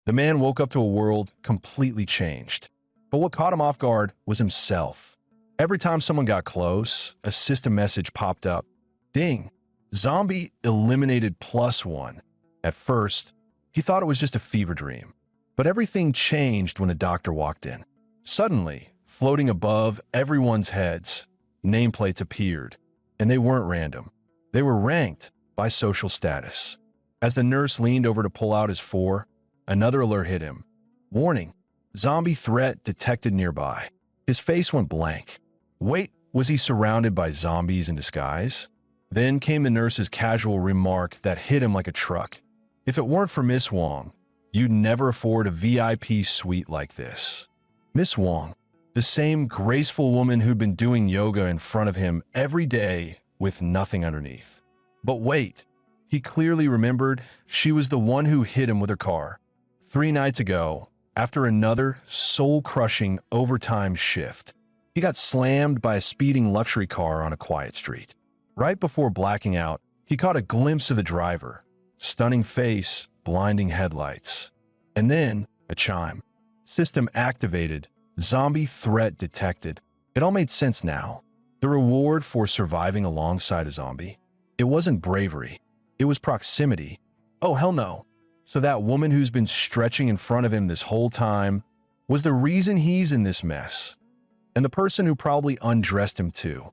The man woke up to a world completely changed. But what caught him off guard was himself. Every time someone got close, a system message popped up. Ding! Zombie eliminated +1. At first, he thought it was just a fever dream. But everything changed when the doctor walked in. Suddenly, floating above everyone's heads, nameplates appeared. And they weren't random. They were ranked by social status. As the nurse leaned over to pull out his 4, another alert hit him. Warning, zombie threat detected nearby. His face went blank. Wait, was he surrounded by zombies in disguise? Then came the nurse's casual remark that hit him like a truck. If it weren't for Miss Wong, you'd never afford a VIP suite like this. Miss Wong, the same graceful woman who'd been doing yoga in front of him every day with nothing underneath. But wait, he clearly remembered she was the one who hit him with her car 3 nights ago after another soul-crushing overtime shift. He got slammed by a speeding luxury car on a quiet street. Right before blacking out, he caught a glimpse of the driver. Stunning face, blinding headlights. And then, a chime. System activated. Zombie threat detected. It all made sense now. The reward for surviving alongside a zombie? It wasn't bravery. It was proximity. Oh, hell no. So that woman who's been stretching in front of him this whole time was the reason he's in this mess. And the person who probably undressed him too.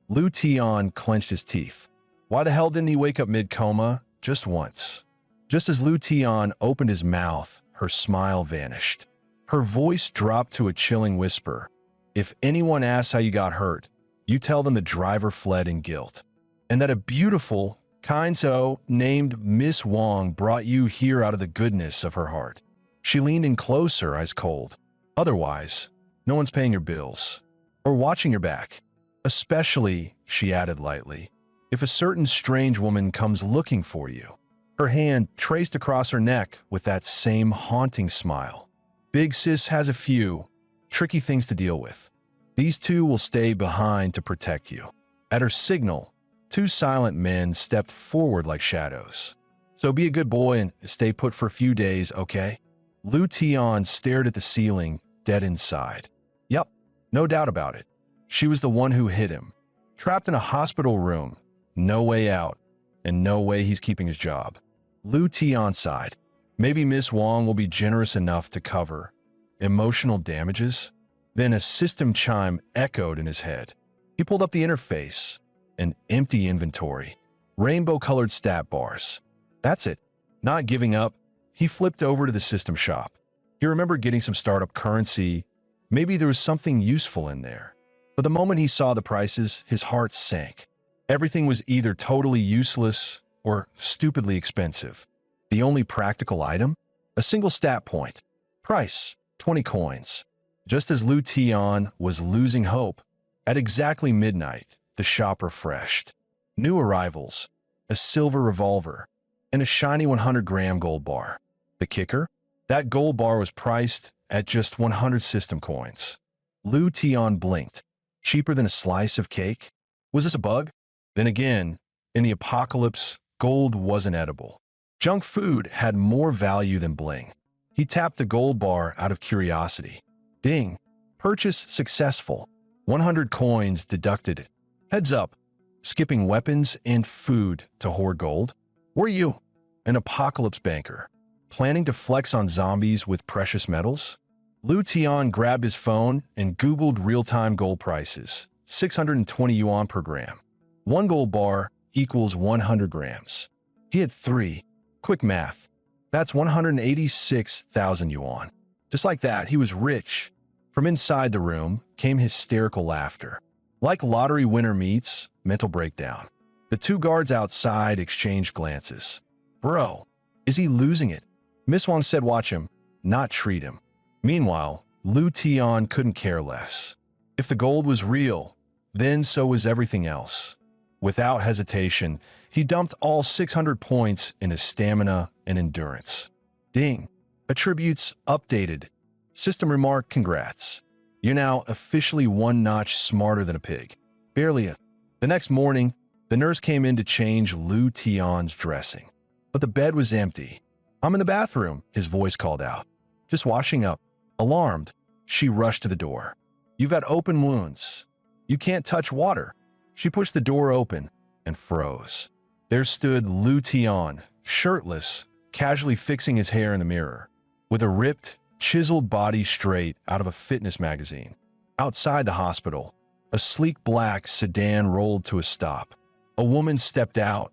Lu Tian clenched his teeth. Why the hell didn't he wake up mid-coma just once? Just as Lu Tian opened his mouth, her smile vanished. Her voice dropped to a chilling whisper. If anyone asks how you got hurt, you tell them the driver fled in guilt. And that a beautiful, kind soul named Miss Wong brought you here out of the goodness of her heart. She leaned in closer, eyes cold. Otherwise, no one's paying your bills. Or watching your back. Especially, she added lightly, if a certain strange woman comes looking for you. Her hand traced across her neck with that same haunting smile. Big Sis has a few tricky things to deal with. These two will stay behind to protect you. At her signal, 2 silent men stepped forward like shadows. So be a good boy and stay put for a few days, okay? Lu Tian stared at the ceiling, dead inside. Yep, no doubt about it. She was the one who hit him. Trapped in a hospital room, no way out, and no way he's keeping his job. Lu Tian sighed. Maybe Miss Wong will be generous enough to cover emotional damages? Then a system chime echoed in his head. He pulled up the interface. An empty inventory. Rainbow-colored stat bars. That's it. Not giving up, he flipped over to the system shop. He remembered getting some startup currency. Maybe there was something useful in there. But the moment he saw the prices, his heart sank. Everything was either totally useless or stupidly expensive. The only practical item? A single stat point. Price, 20 coins. Just as Lu Tian was losing hope, at exactly midnight, the shop refreshed. New arrivals, a silver revolver, and a shiny 100-gram gold bar. The kicker? That gold bar was priced at just 100 system coins. Lu Tian blinked. Cheaper than a slice of cake? Was this a bug? Then again, in the apocalypse, gold wasn't edible. Junk food had more value than bling. He tapped the gold bar out of curiosity. Ding. Purchase successful. 100 coins deducted. Heads up. Skipping weapons and food to hoard gold? Were you an apocalypse banker, planning to flex on zombies with precious metals? Lu Tian grabbed his phone and Googled real-time gold prices. 620 yuan per gram. 1 gold bar equals 100 grams. He had 3. Quick math. That's 186,000 yuan. Just like that, he was rich. From inside the room came hysterical laughter. Like lottery winner meets, mental breakdown. The 2 guards outside exchanged glances. Bro, is he losing it? Miss Wong said watch him, not treat him. Meanwhile, Lu Tian couldn't care less. If the gold was real, then so was everything else. Without hesitation, he dumped all 600 points in his stamina and endurance. Ding. Attributes updated. System remark, congrats. You're now officially 1 notch smarter than a pig. Barely a. The next morning, the nurse came in to change Lu Tian's dressing. But the bed was empty. I'm in the bathroom, his voice called out. Just washing up. Alarmed, she rushed to the door. You've got open wounds. You can't touch water. She pushed the door open and froze. There stood Lu Tian, shirtless, casually fixing his hair in the mirror, with a ripped, chiseled body straight out of a fitness magazine. Outside the hospital, a sleek black sedan rolled to a stop. A woman stepped out,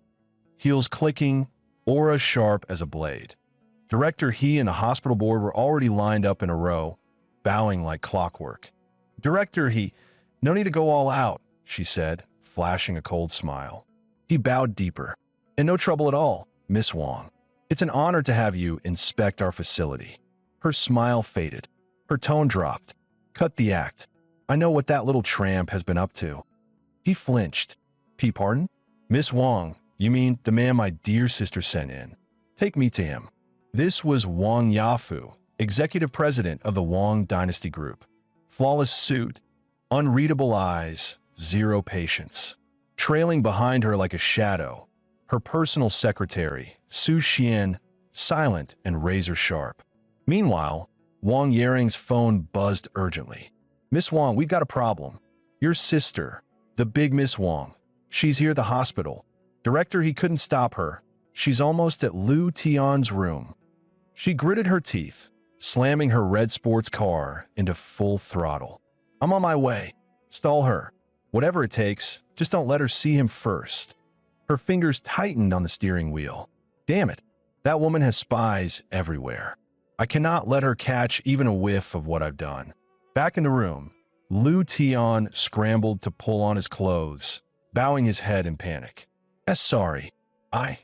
heels clicking, aura sharp as a blade. Director He and the hospital board were already lined up in a row, bowing like clockwork. Director He, no need to go all out, she said, flashing a cold smile. He bowed deeper. And no trouble at all, Miss Wang. It's an honor to have you inspect our facility. Her smile faded. Her tone dropped. Cut the act. I know what that little tramp has been up to. He flinched. Pardon? Miss Wang, you mean the man my dear sister sent in. Take me to him. This was Wang Yafu, executive president of the Wang Dynasty Group. Flawless suit, unreadable eyes, zero patience. Trailing behind her like a shadow, her personal secretary, Su Xian, silent and razor-sharp. Meanwhile, Wang Yaring's phone buzzed urgently. Miss Wang, we've got a problem. Your sister, the big Miss Wang, she's here at the hospital. Director, he couldn't stop her. She's almost at Lu Tian's room. She gritted her teeth, slamming her red sports car into full throttle. I'm on my way. Stall her. Whatever it takes, just don't let her see him first. Her fingers tightened on the steering wheel. Damn it, that woman has spies everywhere. I cannot let her catch even a whiff of what I've done. Back in the room, Lu Tian scrambled to pull on his clothes, bowing his head in panic. Sorry. I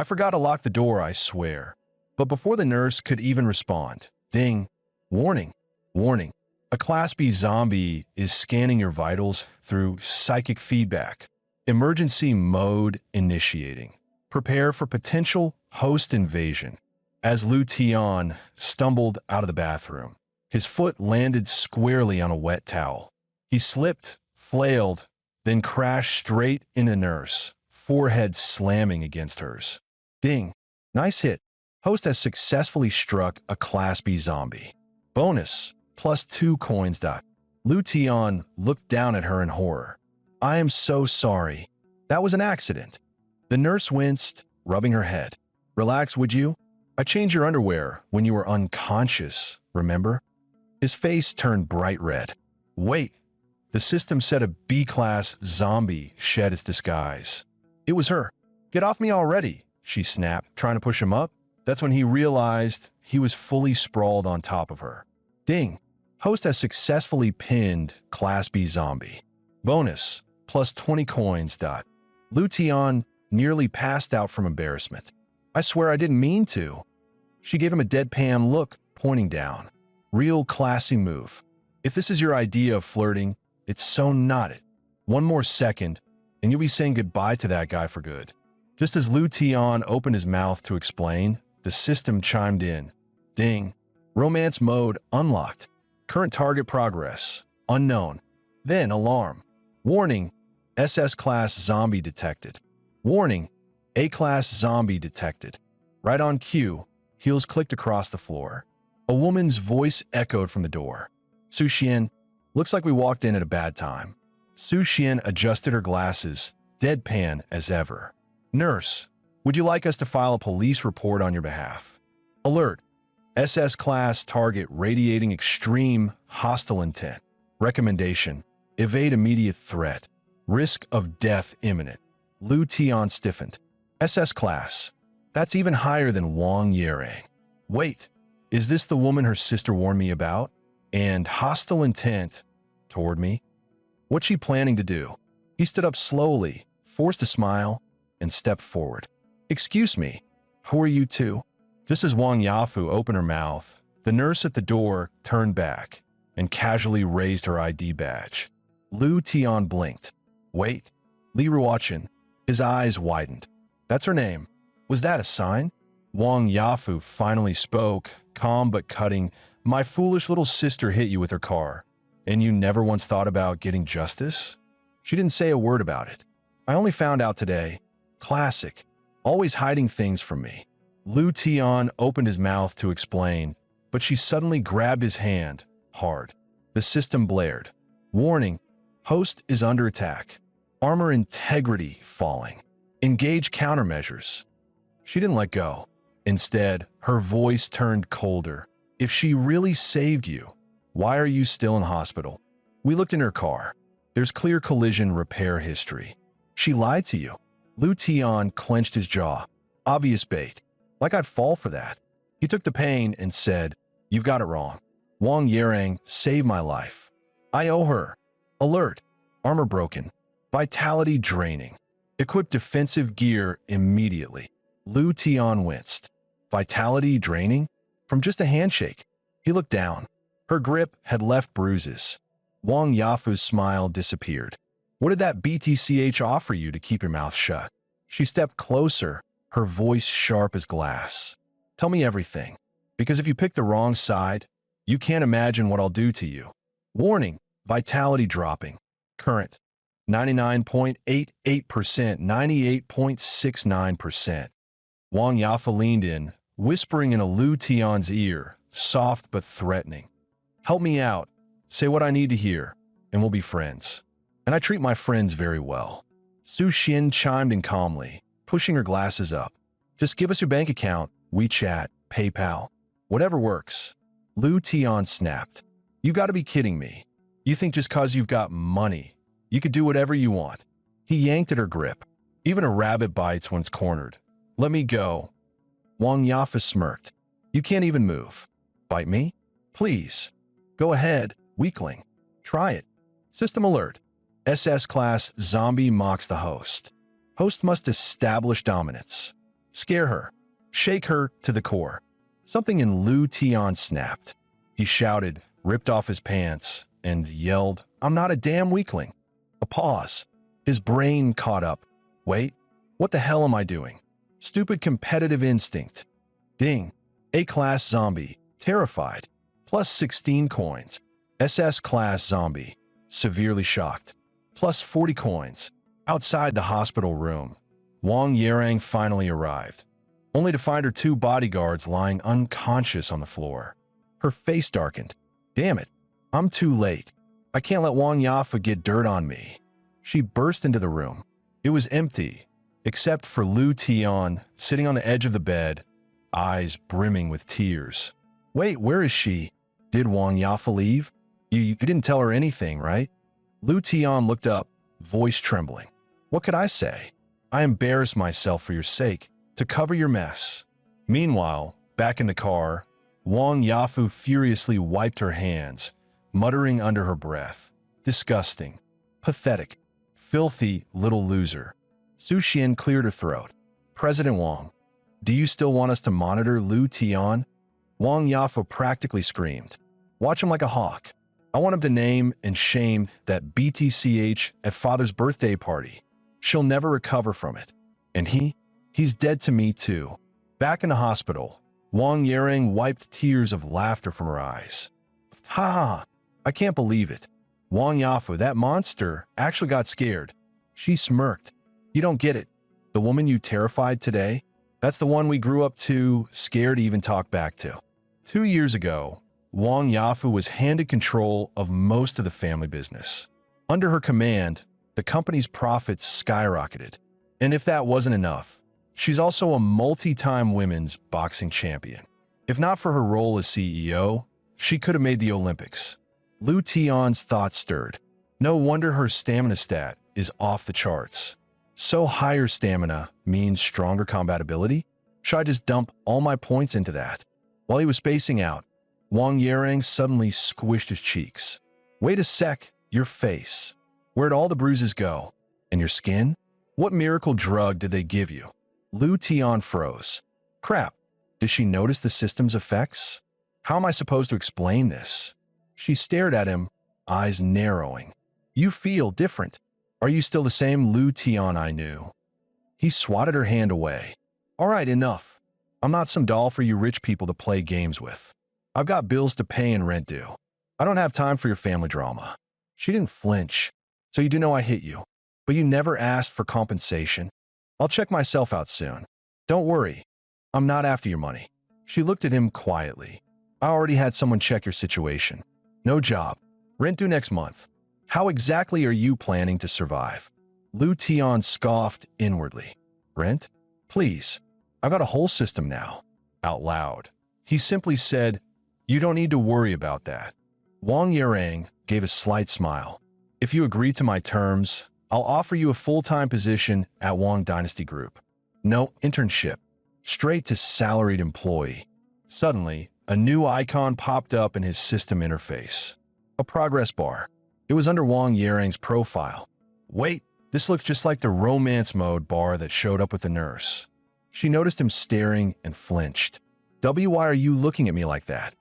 forgot to lock the door, I swear. But before the nurse could even respond, ding, warning, warning. A Class B zombie is scanning your vitals through psychic feedback. Emergency mode initiating. Prepare for potential host invasion. As Lu Tian stumbled out of the bathroom, his foot landed squarely on a wet towel. He slipped, flailed, then crashed straight into nurse, forehead slamming against hers. Ding. Nice hit. Host has successfully struck a Class B zombie. Bonus, +2 coins. Lu Tian looked down at her in horror. I am so sorry. That was an accident. The nurse winced, rubbing her head. Relax, would you? I changed your underwear when you were unconscious, remember? His face turned bright red. Wait. The system said a B-class zombie shed its disguise. It was her. Get off me already, she snapped, trying to push him up. That's when he realized he was fully sprawled on top of her. Ding. Host has successfully pinned Class B zombie. Bonus, +20 coins. Lu Tian nearly passed out from embarrassment. I swear I didn't mean to. She gave him a deadpan look, pointing down. Real classy move. If this is your idea of flirting, it's so not it. One more second, and you'll be saying goodbye to that guy for good. Just as Lu Tian opened his mouth to explain, the system chimed in. Ding. Romance mode unlocked. Current target progress. Unknown. Then alarm. Warning. SS-class zombie detected. Warning. A-class zombie detected. Right on cue, heels clicked across the floor. A woman's voice echoed from the door. Su Xian, looks like we walked in at a bad time. Su Xian adjusted her glasses, deadpan as ever. Nurse, would you like us to file a police report on your behalf? Alert. SS-class target radiating extreme hostile intent. Recommendation. Evade immediate threat. Risk of death imminent. Lu Tian stiffened. SS-class. That's even higher than Wang Yaring. Wait, is this the woman her sister warned me about? And hostile intent toward me? What's she planning to do? He stood up slowly, forced a smile, and stepped forward. Excuse me, who are you two? Just as Wang Yafu opened her mouth, the nurse at the door turned back and casually raised her ID badge. Lu Tian blinked. Wait, Li Ruochen. His eyes widened. That's her name. Was that a sign? Wang Yafu finally spoke, calm but cutting. My foolish little sister hit you with her car, and you never once thought about getting justice? She didn't say a word about it. I only found out today. Classic. Always hiding things from me. Lu Tian opened his mouth to explain, but she suddenly grabbed his hand, hard. The system blared. Warning, host is under attack. Armor integrity falling. Engage countermeasures. She didn't let go. Instead, her voice turned colder. If she really saved you, why are you still in hospital? We looked in her car. There's clear collision repair history. She lied to you. Lu Tian clenched his jaw. Obvious bait. Like I'd fall for that. He took the pain and said, "You've got it wrong. Wang Yarang saved my life. I owe her. Alert. Armor broken. Vitality draining. Equip defensive gear immediately." Lu Tian winced. Vitality draining? From just a handshake. He looked down. Her grip had left bruises. Wang Yafu's smile disappeared. What did that BTCH offer you to keep your mouth shut? She stepped closer, her voice sharp as glass. Tell me everything, because if you pick the wrong side, you can't imagine what I'll do to you. Warning, vitality dropping. Current, 99.88%, 98.69%. Wang Yafa leaned in, whispering in a Lu Tian's ear, soft but threatening. Help me out. Say what I need to hear, and we'll be friends. And I treat my friends very well. Su Xin chimed in calmly, pushing her glasses up. Just give us your bank account, WeChat, PayPal, whatever works. Lu Tian snapped. You gotta be kidding me. You think just cause you've got money, you could do whatever you want. He yanked at her grip. Even a rabbit bites when it's cornered. Let me go. Wang Yafa smirked. You can't even move. Bite me? Please. Go ahead, weakling. Try it. System alert. SS class zombie mocks the host. Host must establish dominance. Scare her. Shake her to the core. Something in Lu Tian snapped. He shouted, ripped off his pants, and yelled, I'm not a damn weakling. A pause. His brain caught up. Wait, what the hell am I doing? Stupid competitive instinct. Ding. A-class zombie. Terrified. Plus 16 coins. SS-class zombie. Severely shocked. Plus 40 coins. Outside the hospital room, Wang Yarang finally arrived, only to find her two bodyguards lying unconscious on the floor. Her face darkened. Damn it. I'm too late. I can't let Wang Yafa get dirt on me. She burst into the room. It was empty, except for Lu Tian sitting on the edge of the bed, eyes brimming with tears. Wait, where is she? Did Wang Yafa leave? You didn't tell her anything, right? Lu Tian looked up, voice trembling. What could I say? I embarrassed myself for your sake, to cover your mess. Meanwhile, back in the car, Wang Yafu furiously wiped her hands, muttering under her breath. Disgusting. Pathetic. Filthy little loser. Su Xian cleared her throat. President Wang, do you still want us to monitor Lu Tian? Wang Yafu practically screamed. Watch him like a hawk. I want him to name and shame that BTCH at father's birthday party. She'll never recover from it. And he's dead to me too. Back in the hospital, Wang Yarang wiped tears of laughter from her eyes. Ha ha, I can't believe it. Wang Yafu, that monster, actually got scared. She smirked. You don't get it. The woman you terrified today, that's the one we grew up to, scared to even talk back to. 2 years ago, Wang Yafu was handed control of most of the family business. Under her command, the company's profits skyrocketed. And if that wasn't enough, she's also a multi-time women's boxing champion. If not for her role as CEO, she could have made the Olympics. Lu Tian's thoughts stirred. No wonder her stamina stat is off the charts. So higher stamina means stronger combatability? Should I just dump all my points into that? While he was spacing out, Wang Yarang suddenly squished his cheeks. Wait a sec, your face. Where'd all the bruises go? And your skin? What miracle drug did they give you? Lu Tian froze. Crap, did she notice the system's effects? How am I supposed to explain this? She stared at him, eyes narrowing. You feel different. Are you still the same Lu Tian I knew? He swatted her hand away. All right, enough. I'm not some doll for you rich people to play games with. I've got bills to pay and rent due. I don't have time for your family drama. She didn't flinch. So you do know I hit you. But you never asked for compensation. I'll check myself out soon. Don't worry. I'm not after your money. She looked at him quietly. I already had someone check your situation. No job. Rent due next month. How exactly are you planning to survive? Lu Tian scoffed inwardly. Rent? Please. I've got a whole system now. Out loud. He simply said, you don't need to worry about that. Wang Yarang gave a slight smile. If you agree to my terms, I'll offer you a full-time position at Wang Dynasty Group. No internship. Straight to salaried employee. Suddenly, a new icon popped up in his system interface. A progress bar. It was under Wang Yarang's profile. Wait, this looks just like the romance mode bar that showed up with the nurse. She noticed him staring and flinched. Why are you looking at me like that?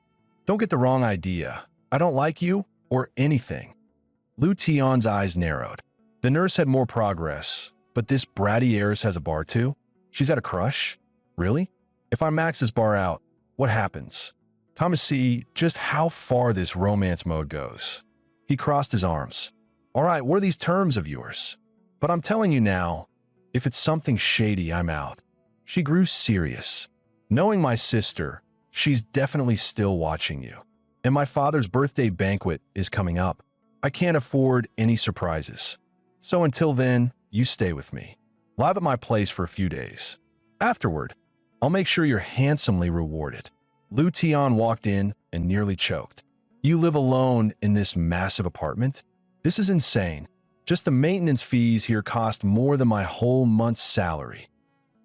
Don't get the wrong idea. I don't like you or anything. Lu Tian's eyes narrowed. The nurse had more progress, but this bratty heiress has a bar too? She's got a crush? Really? If I max this bar out, what happens? Time to see just how far this romance mode goes. He crossed his arms. All right, what are these terms of yours? But I'm telling you now, if it's something shady, I'm out. She grew serious. Knowing my sister, she's definitely still watching you. And my father's birthday banquet is coming up. I can't afford any surprises. So until then, you stay with me. Live at my place for a few days. Afterward, I'll make sure you're handsomely rewarded. Lu Tian walked in and nearly choked. You live alone in this massive apartment? This is insane. Just the maintenance fees here cost more than my whole month's salary.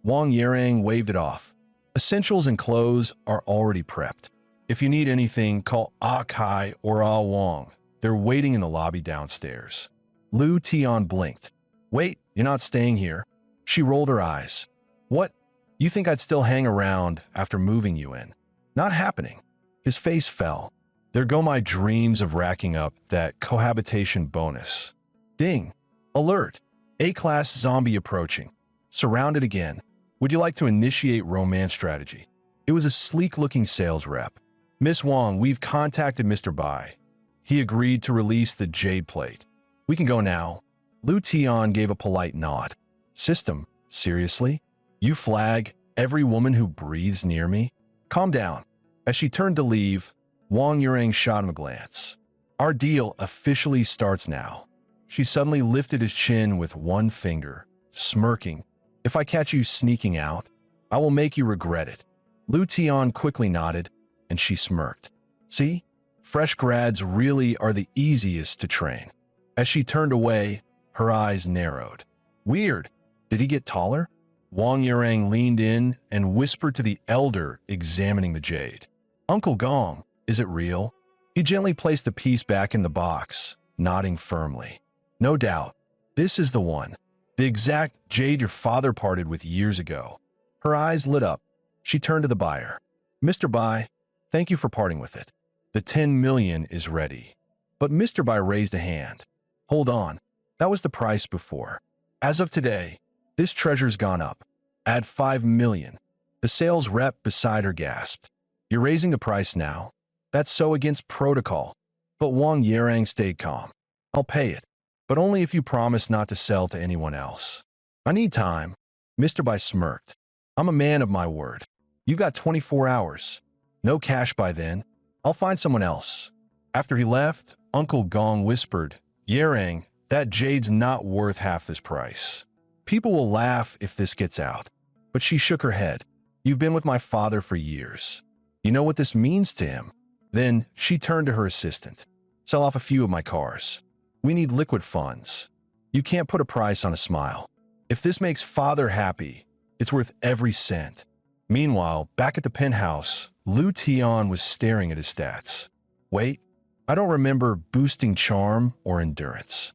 Wang Yarang waved it off. Essentials and clothes are already prepped. If you need anything, call Ah Kai or Ah Wang. They're waiting in the lobby downstairs. Lu Tian blinked. Wait, you're not staying here. She rolled her eyes. What? You think I'd still hang around after moving you in? Not happening. His face fell. There go my dreams of racking up that cohabitation bonus. Ding. Alert. A-class zombie approaching. Surrounded again. Would you like to initiate romance strategy? It was a sleek-looking sales rep. Miss Wang, we've contacted Mr. Bai. He agreed to release the jade plate. We can go now. Lu Tian gave a polite nod. System, seriously? You flag every woman who breathes near me? Calm down. As she turned to leave, Wang Yarang shot him a glance. Our deal officially starts now. She suddenly lifted his chin with one finger, smirking. If I catch you sneaking out, I will make you regret it. Lu Tian quickly nodded, and she smirked. See? Fresh grads really are the easiest to train. As she turned away, her eyes narrowed. Weird. Did he get taller? Wang Yarang leaned in and whispered to the elder examining the jade. Uncle Gong, is it real? He gently placed the piece back in the box, nodding firmly. No doubt. This is the one. The exact jade your father parted with years ago. Her eyes lit up. She turned to the buyer. Mr. Bai, thank you for parting with it. The 10 million is ready. But Mr. Bai raised a hand. Hold on. That was the price before. As of today, this treasure's gone up. Add 5 million. The sales rep beside her gasped. You're raising the price now? That's so against protocol. But Wang Yarang stayed calm. I'll pay it, but only if you promise not to sell to anyone else. I need time. Mr. Bai smirked. I'm a man of my word. You got 24 hours. No cash by then. I'll find someone else. After he left, Uncle Gong whispered, Yarang, that jade's not worth half this price. People will laugh if this gets out. But she shook her head. You've been with my father for years. You know what this means to him. Then she turned to her assistant. Sell off a few of my cars. We need liquid funds. You can't put a price on a smile. If this makes father happy, it's worth every cent. Meanwhile, back at the penthouse, Lu Tian was staring at his stats. Wait, I don't remember boosting charm or endurance.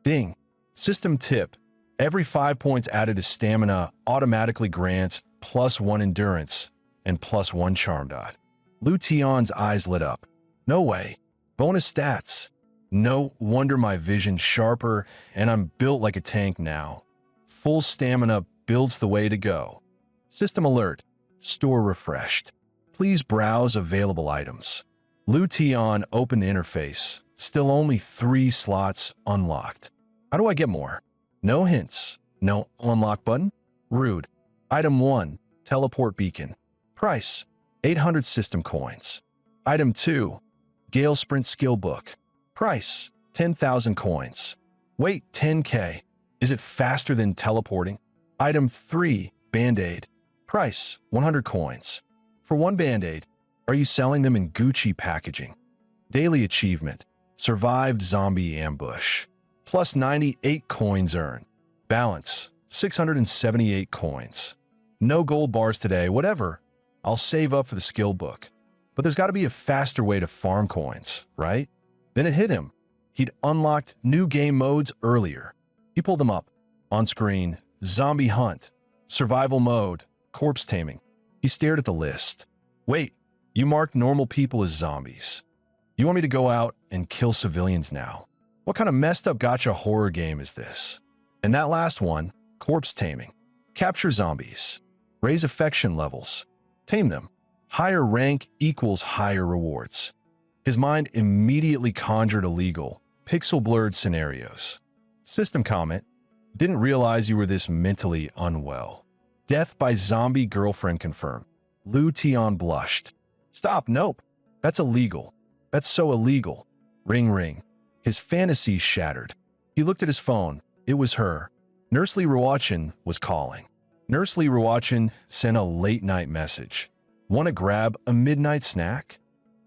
Ding. System tip. Every 5 points added to stamina automatically grants +1 endurance and +1 charm dot. Lu Tian's eyes lit up. No way. Bonus stats. No wonder my vision's sharper and I'm built like a tank now. Full stamina builds the way to go. System alert. Store refreshed. Please browse available items. Lu Tian opened the interface. Still only 3 slots unlocked. How do I get more? No hints. No unlock button? Rude. Item 1. Teleport beacon. Price, 800 system coins. Item 2, Gale Sprint Skill Book. Price, 10,000 coins. Wait, 10K. Is it faster than teleporting? Item 3, Band-Aid. Price, 100 coins. For one Band-Aid, are you selling them in Gucci packaging? Daily achievement, survived zombie ambush. Plus 98 coins earned. Balance, 678 coins. No gold bars today, whatever. I'll save up for the skill book. But there's got to be a faster way to farm coins, right? Then it hit him. He'd unlocked new game modes earlier. He pulled them up. On screen, zombie hunt, survival mode, corpse taming. He stared at the list. Wait, you marked normal people as zombies. You want me to go out and kill civilians now? What kind of messed up gacha horror game is this? And that last one, corpse taming. Capture zombies. Raise affection levels. Tame them. Higher rank equals higher rewards. His mind immediately conjured illegal, pixel-blurred scenarios. System comment, didn't realize you were this mentally unwell. Death by zombie girlfriend confirmed. Lu Tian blushed. Stop, nope. That's illegal. That's so illegal. Ring ring. His fantasy shattered. He looked at his phone. It was her. Nurse Lee Ruachin was calling. Nurse Lee Ruachin sent a late-night message. Want to grab a midnight snack?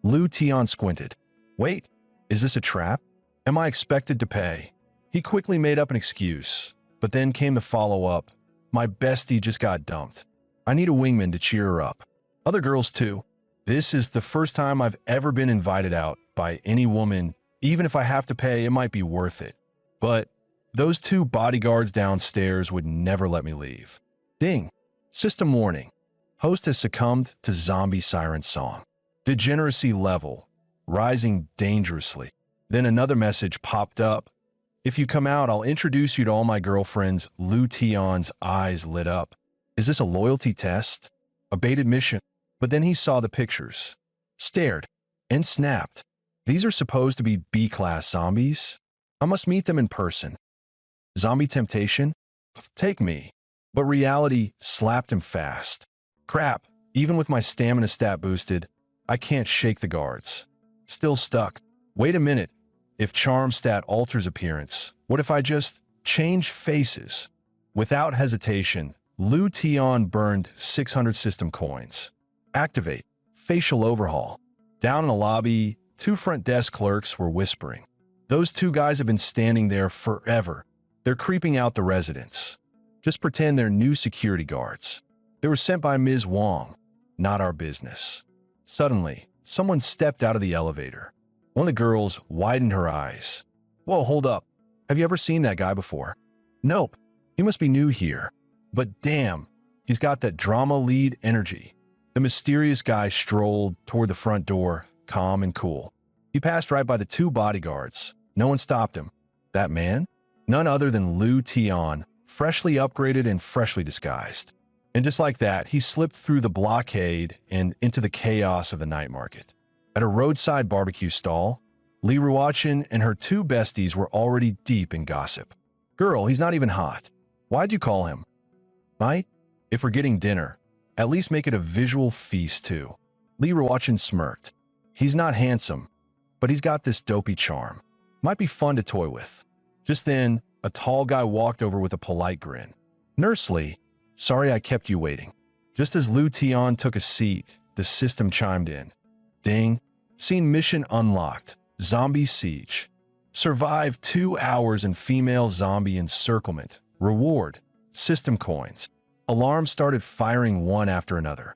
Lu Tian squinted. Wait, is this a trap? Am I expected to pay? He quickly made up an excuse, but then came the follow-up. My bestie just got dumped. I need a wingman to cheer her up. Other girls too. This is the first time I've ever been invited out by any woman. Even if I have to pay, it might be worth it. But those two bodyguards downstairs would never let me leave. Ding. System warning. Host has succumbed to zombie siren song. Degeneracy level. Rising dangerously. Then another message popped up. If you come out, I'll introduce you to all my girlfriends. Lu Tian's eyes lit up. Is this a loyalty test? A baited mission? But then he saw the pictures. Stared. And snapped. These are supposed to be B-class zombies? I must meet them in person. Zombie temptation? Take me. But reality slapped him fast. Crap, even with my stamina stat boosted, I can't shake the guards. Still stuck. Wait a minute. If charm stat alters appearance, what if I just change faces? Without hesitation, Lu Tian burned 600 system coins. Activate. Facial overhaul. Down in the lobby, two front desk clerks were whispering. Those two guys have been standing there forever. They're creeping out the residents. Just pretend they're new security guards. They were sent by Ms. Wong. Not our business. Suddenly, someone stepped out of the elevator. One of the girls widened her eyes. Whoa, hold up. Have you ever seen that guy before? Nope. He must be new here. But damn, he's got that drama lead energy. The mysterious guy strolled toward the front door, calm and cool. He passed right by the two bodyguards. No one stopped him. That man? None other than Lu Tian, freshly upgraded and freshly disguised. And just like that, he slipped through the blockade and into the chaos of the night market. At a roadside barbecue stall, Lee Ruachin and her two besties were already deep in gossip. Girl, he's not even hot. Why'd you call him? Might? If we're getting dinner, at least make it a visual feast too. Lee Ruachin smirked. He's not handsome, but he's got this dopey charm. Might be fun to toy with. Just then, a tall guy walked over with a polite grin. Nurse Lee, sorry I kept you waiting. Just as Lu Tian took a seat, the system chimed in. Ding. Scene mission unlocked. Zombie siege. Survive 2 hours in female zombie encirclement. Reward. System coins. Alarms started firing one after another.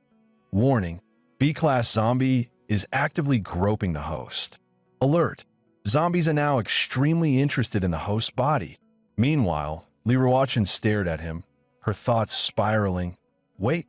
Warning. B-class zombie is actively groping the host. Alert. Zombies are now extremely interested in the host's body. Meanwhile, Lee Ruachin stared at him, her thoughts spiraling. Wait.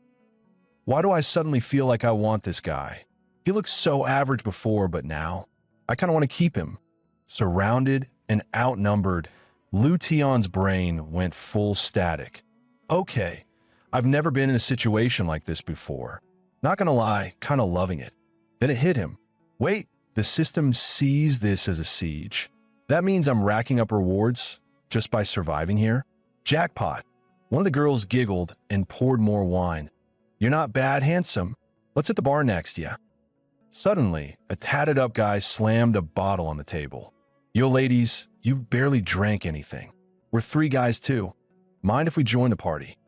Why do I suddenly feel like I want this guy? He looked so average before, but now, I kind of want to keep him. Surrounded and outnumbered, Lu Tian's brain went full static. Okay, I've never been in a situation like this before. Not gonna lie, kind of loving it. Then it hit him. Wait, the system sees this as a siege. That means I'm racking up rewards just by surviving here? Jackpot. One of the girls giggled and poured more wine. You're not bad handsome. Let's hit the bar next, yeah. Suddenly, a tatted up guy slammed a bottle on the table. Yo, ladies, you've barely drank anything. We're three guys too. Mind if we join the party?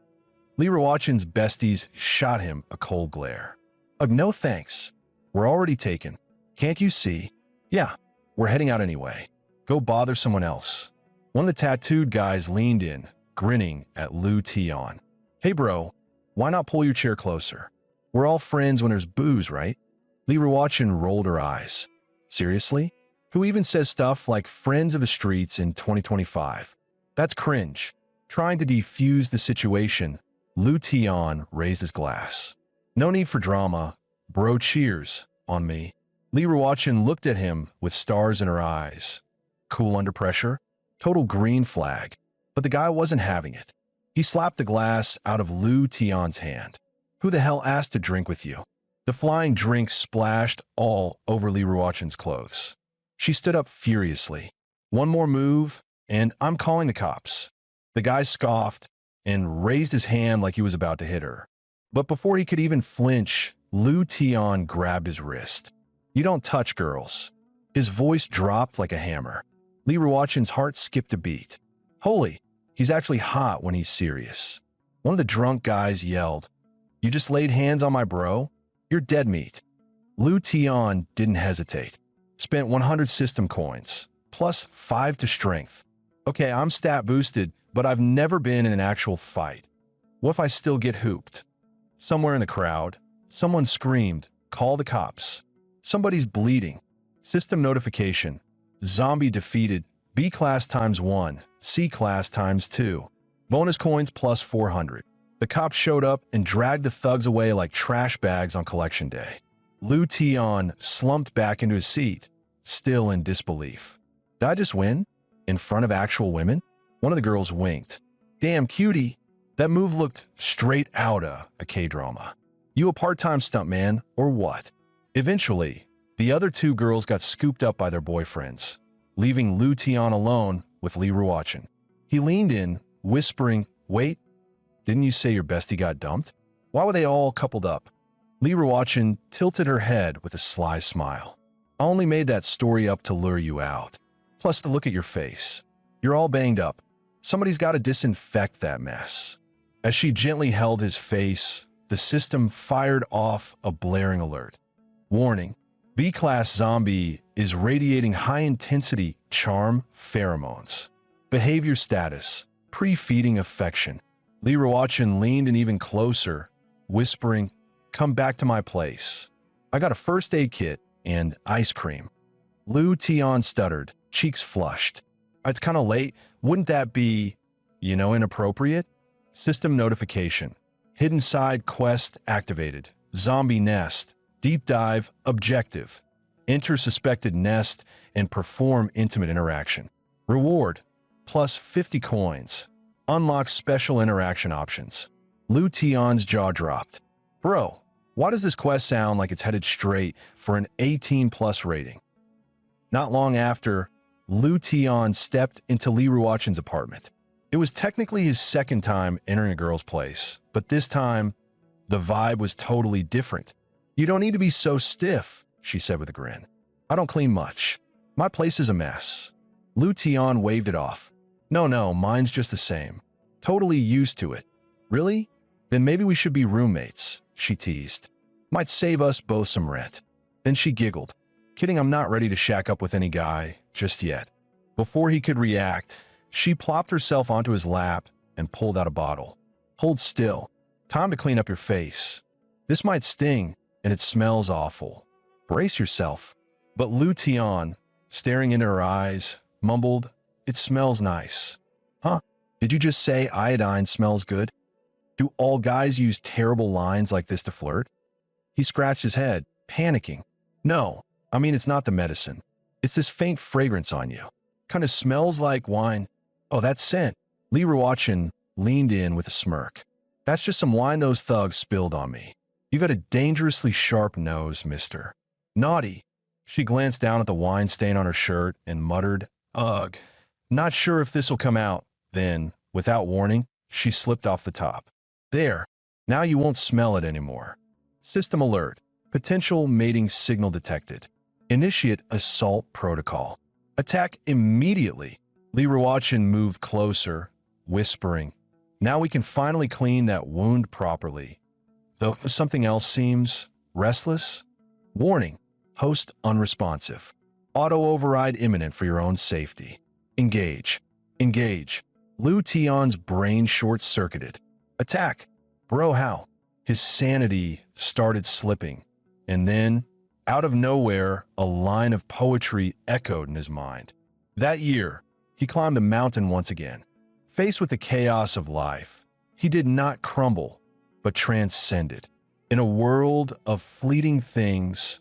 Lee Rawachin's besties shot him a cold glare. Ugh, no thanks. We're already taken. Can't you see? Yeah, we're heading out anyway. Go bother someone else. One of the tattooed guys leaned in, grinning at Lu Tion. Hey bro, why not pull your chair closer? We're all friends when there's booze, right? Lee Rawachin rolled her eyes. Seriously? Who even says stuff like friends of the streets in 2025? That's cringe. Trying to defuse the situation, Lu Tion raised his glass. No need for drama. Bro, cheers on me. Lee Rawachin looked at him with stars in her eyes. Cool under pressure? Total green flag. But the guy wasn't having it. He slapped the glass out of Lu Tion's hand. Who the hell asked to drink with you? The flying drink splashed all over Lee Rawachin's clothes. She stood up furiously. One more move, and I'm calling the cops. The guy scoffed and raised his hand like he was about to hit her. But before he could even flinch, Lu Tion grabbed his wrist. You don't touch girls. His voice dropped like a hammer. Lee Rawachin's heart skipped a beat. Holy, he's actually hot when he's serious. One of the drunk guys yelled, You just laid hands on my bro? You're dead meat. Lu Tion didn't hesitate. Spent 100 system coins, plus 5 to strength. Okay, I'm stat boosted, but I've never been in an actual fight. What if I still get hooped? Somewhere in the crowd, someone screamed, Call the cops. Somebody's bleeding. System notification. Zombie defeated. B class times 1, C class times 2. Bonus coins plus 400. The cops showed up and dragged the thugs away like trash bags on collection day. Lu Tion slumped back into his seat, still in disbelief. Did I just win? In front of actual women? One of the girls winked. Damn, cutie. That move looked straight out of a K-drama. You a part-time stuntman, or what? Eventually, the other two girls got scooped up by their boyfriends, leaving Lu Tion alone with Lee Rawachin. He leaned in, whispering, Wait, didn't you say your bestie got dumped? Why were they all coupled up? Lee Rawachin tilted her head with a sly smile. I only made that story up to lure you out. Plus, to look at your face. You're all banged up. Somebody's got to disinfect that mess. As she gently held his face, the system fired off a blaring alert. Warning, B-class zombie is radiating high-intensity charm pheromones. Behavior status, pre-feeding affection. Lee Rawachin leaned in even closer, whispering, Come back to my place. I got a first aid kit and ice cream. Lu Tion stuttered, cheeks flushed. It's kind of late. Wouldn't that be, inappropriate? System notification. Hidden side quest activated. Zombie nest. Deep dive objective. Enter suspected nest and perform intimate interaction. Reward. Plus 50 coins. Unlock special interaction options. Lu Tion's jaw dropped. Bro, why does this quest sound like it's headed straight for an 18+ rating? Not long after, Lu Tion stepped into Lee Rawachin's apartment. It was technically his second time entering a girl's place, but this time, the vibe was totally different. You don't need to be so stiff, she said with a grin. I don't clean much. My place is a mess. Lu Tion waved it off. No, mine's just the same. Totally used to it. Really? Then maybe we should be roommates, she teased. Might save us both some rent. Then she giggled. Kidding, I'm not ready to shack up with any guy just yet. Before he could react, she plopped herself onto his lap and pulled out a bottle. Hold still. Time to clean up your face. This might sting, and it smells awful. Brace yourself. But Lu Tion, staring into her eyes, mumbled, It smells nice. Huh? Did you just say iodine smells good? Do all guys use terrible lines like this to flirt? He scratched his head, panicking. No, I mean it's not the medicine. It's this faint fragrance on you. Kind of smells like wine. Oh, that scent. Lee Rawachin leaned in with a smirk. That's just some wine those thugs spilled on me. You got a dangerously sharp nose, mister. Naughty. She glanced down at the wine stain on her shirt and muttered, Ugh. Not sure if this'll come out. Then, without warning, she slipped off the top. There. Now you won't smell it anymore. System alert. Potential mating signal detected. Initiate assault protocol. Attack immediately. Li Ruochen moved closer, whispering, "Now we can finally clean that wound properly." Though something else seems restless. Warning. Host unresponsive. Auto-override imminent for your own safety. Engage. Engage. Lu Tian's brain short-circuited. Attack. Bro, how? His sanity started slipping. And then, out of nowhere, a line of poetry echoed in his mind. That year, he climbed the mountain once again. Faced with the chaos of life, he did not crumble, but transcended. In a world of fleeting things,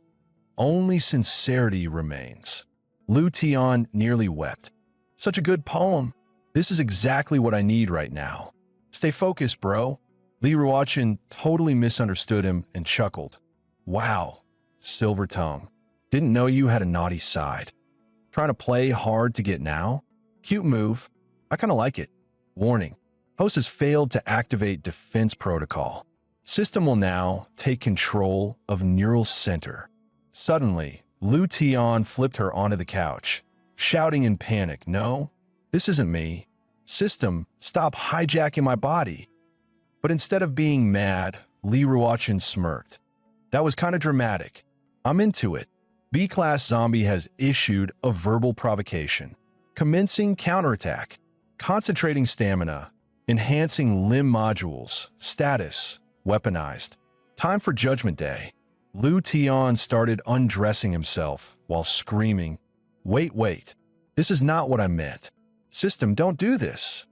only sincerity remains. Lu Tian nearly wept. Such a good poem. This is exactly what I need right now. Stay focused, bro. Li Ruochen totally misunderstood him and chuckled. Wow, silver tongue. Didn't know you had a naughty side. Trying to play hard to get now? Cute move. I kind of like it. Warning. Host has failed to activate defense protocol. System will now take control of neural center. Suddenly, Lu Tian flipped her onto the couch, shouting in panic, "No, this isn't me. System, stop hijacking my body." But instead of being mad, Li Ruochen smirked. That was kind of dramatic. I'm into it. B-class zombie has issued a verbal provocation. Commencing counterattack. Concentrating stamina. Enhancing limb modules. Status. Weaponized. Time for Judgment Day. Lu Tian started undressing himself while screaming, Wait. This is not what I meant. System, don't do this."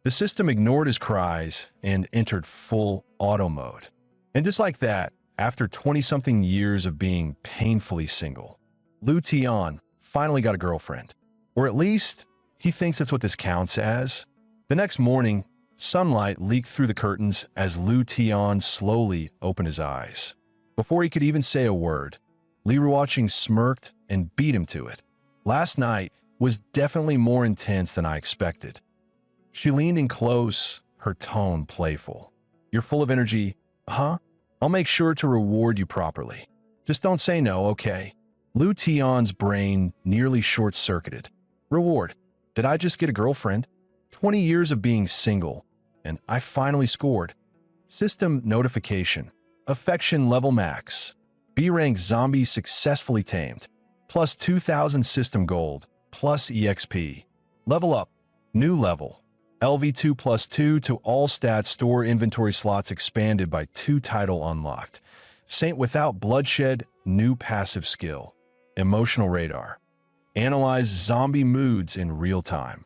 The system ignored his cries and entered full auto mode. And just like that, after 20-something years of being painfully single, Lu Tian finally got a girlfriend. Or at least, he thinks that's what this counts as. The next morning, sunlight leaked through the curtains as Lu Tian slowly opened his eyes. Before he could even say a word, Li Ruochen smirked and beat him to it. Last night was definitely more intense than I expected. She leaned in close, her tone playful. "You're full of energy, huh? I'll make sure to reward you properly. Just don't say no, okay?" Lu Tian's brain nearly short-circuited. Reward. Did I just get a girlfriend? 20 years of being single, and I finally scored. System notification. Affection level max. B-rank zombie successfully tamed. Plus 2,000 system gold. Plus EXP. Level up. New level. LV2 plus 2 to all stats store inventory slots expanded by 2 title unlocked. Saint without bloodshed, new passive skill. Emotional radar. Analyze zombie moods in real time.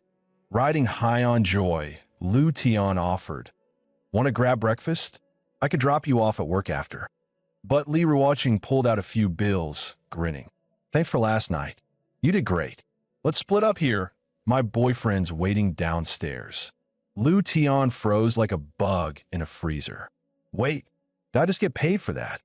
Riding high on joy, Lu Tian offered. Want to grab breakfast? I could drop you off at work after. But Li Ruochen pulled out a few bills, grinning. Thanks for last night. You did great. Let's split up here. My boyfriend's waiting downstairs. Lu Tian froze like a bug in a freezer. Wait, did I just get paid for that?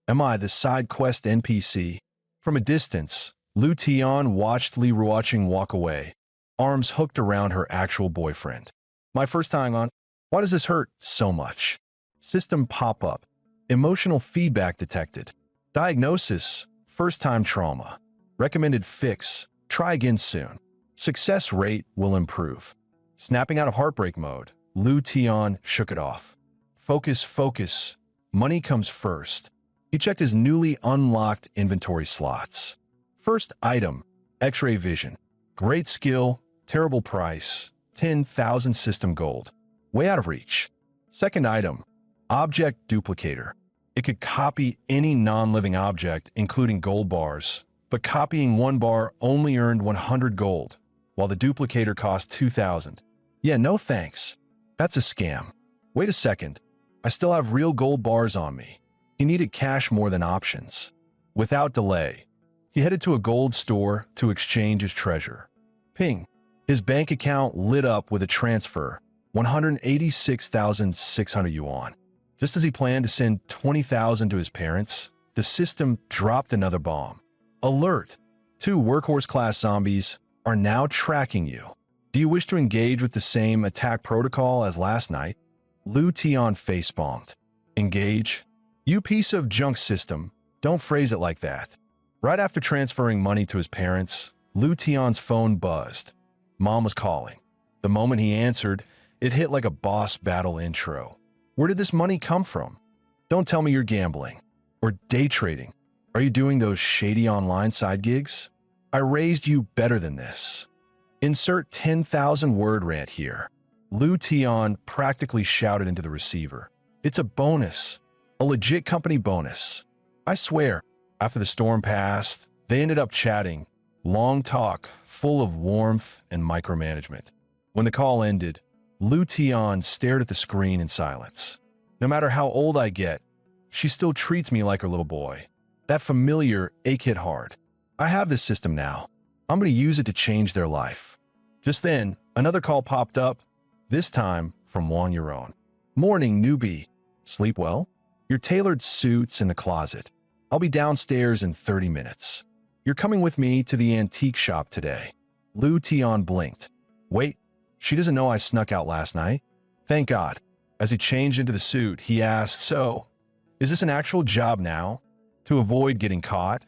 Am I the side quest NPC? From a distance, Lu Tian watched Li Ruochen walk away, arms hooked around her actual boyfriend. My first time on. Why does this hurt so much? System pop-up. Emotional feedback detected. Diagnosis, first-time trauma. Recommended fix, try again soon. Success rate will improve. Snapping out of heartbreak mode, Lu Tian shook it off. Focus. Money comes first. He checked his newly unlocked inventory slots. First item, X-ray vision. Great skill, terrible price, 10,000 system gold. Way out of reach. Second item, object duplicator. It could copy any non-living object, including gold bars, but copying one bar only earned 100 gold, while the duplicator cost 2,000. Yeah, no thanks. That's a scam. Wait a second. I still have real gold bars on me. He needed cash more than options. Without delay, he headed to a gold store to exchange his treasure. Ping. His bank account lit up with a transfer, 186,600 yuan. Just as he planned to send 20,000 to his parents, the system dropped another bomb. Alert! 2 workhorse-class zombies are now tracking you. Do you wish to engage with the same attack protocol as last night? Lu Tian facepalmed. Engage? You piece of junk system, don't phrase it like that. Right after transferring money to his parents, Lu Tian's phone buzzed. Mom was calling. The moment he answered, it hit like a boss battle intro. Where did this money come from? Don't tell me you're gambling. Or day trading. Are you doing those shady online side gigs? I raised you better than this. Insert 10,000-word rant here. Lu Tian practically shouted into the receiver. It's a bonus. A legit company bonus. I swear, after the storm passed, they ended up chatting. Long talk, full of warmth and micromanagement. When the call ended, Lu Tian stared at the screen in silence. No matter how old I get, she still treats me like her little boy. That familiar ache hit hard. I have this system now. I'm going to use it to change their life. Just then, another call popped up, this time from Wang Yuron. Morning, newbie. Sleep well? Your tailored suit's in the closet. I'll be downstairs in 30 minutes. You're coming with me to the antique shop today. Lu Tian blinked. Wait, she doesn't know I snuck out last night? Thank God. As he changed into the suit, he asked, So, is this an actual job now? To avoid getting caught,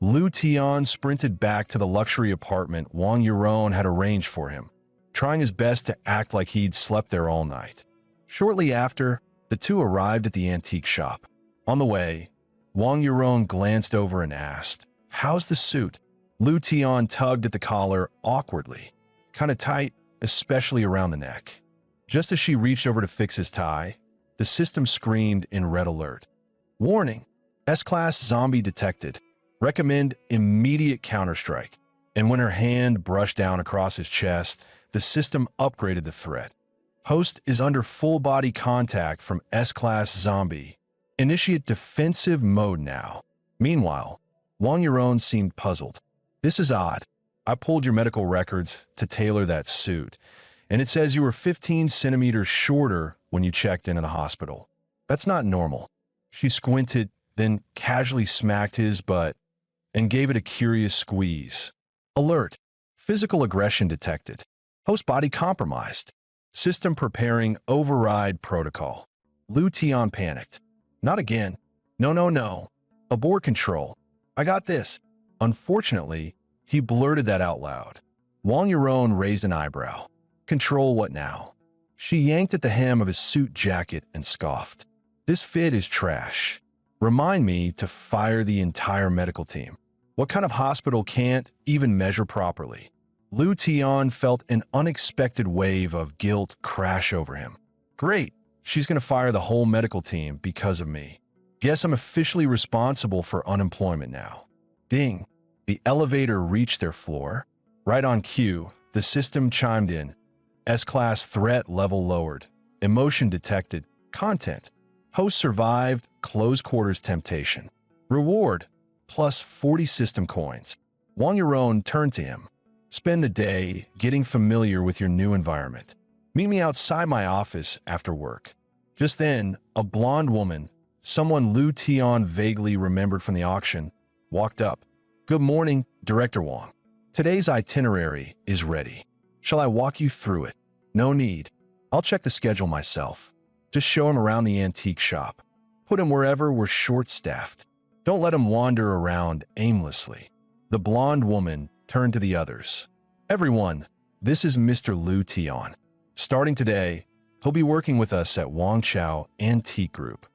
Lu Tian sprinted back to the luxury apartment Wang Yuron had arranged for him, trying his best to act like he'd slept there all night. Shortly after, the two arrived at the antique shop. On the way, Wang Yuron glanced over and asked, How's the suit? Lu Tian tugged at the collar awkwardly, kind of tight, especially around the neck. Just as she reached over to fix his tie, the system screamed in red alert. Warning, S-Class zombie detected. Recommend immediate counterstrike. And when her hand brushed down across his chest, the system upgraded the threat. Host is under full-body contact from S-Class zombie. Initiate defensive mode now. Meanwhile, Wang Yuron seemed puzzled. This is odd. I pulled your medical records to tailor that suit, and it says you were 15 centimeters shorter when you checked into the hospital. That's not normal. She squinted, then casually smacked his butt and gave it a curious squeeze. Alert. Physical aggression detected. Host body compromised. System preparing override protocol. Lu Tian panicked. Not again. No, no, no. Abort control. I got this. Unfortunately, he blurted that out loud. Wang Yuron raised an eyebrow. Control what now? She yanked at the hem of his suit jacket and scoffed. This fit is trash. Remind me to fire the entire medical team. What kind of hospital can't even measure properly? Lu Tian felt an unexpected wave of guilt crash over him. Great, she's going to fire the whole medical team because of me. Guess I'm officially responsible for unemployment now. Ding, the elevator reached their floor. Right on cue, the system chimed in. S-Class threat level lowered. Emotion detected. Content. Host survived close quarters temptation. Reward, plus 40 system coins. Wang Yuron turned to him. Spend the day getting familiar with your new environment. Meet me outside my office after work. Just then, a blonde woman, someone Lu Tian vaguely remembered from the auction, walked up. Good morning, Director Wang. Today's itinerary is ready. Shall I walk you through it? No need. I'll check the schedule myself. Just show him around the antique shop. Put him wherever we're short-staffed. Don't let him wander around aimlessly. The blonde woman turned to the others. Everyone, this is Mr. Lu Tian. Starting today, he'll be working with us at Wang Chao Antique Group.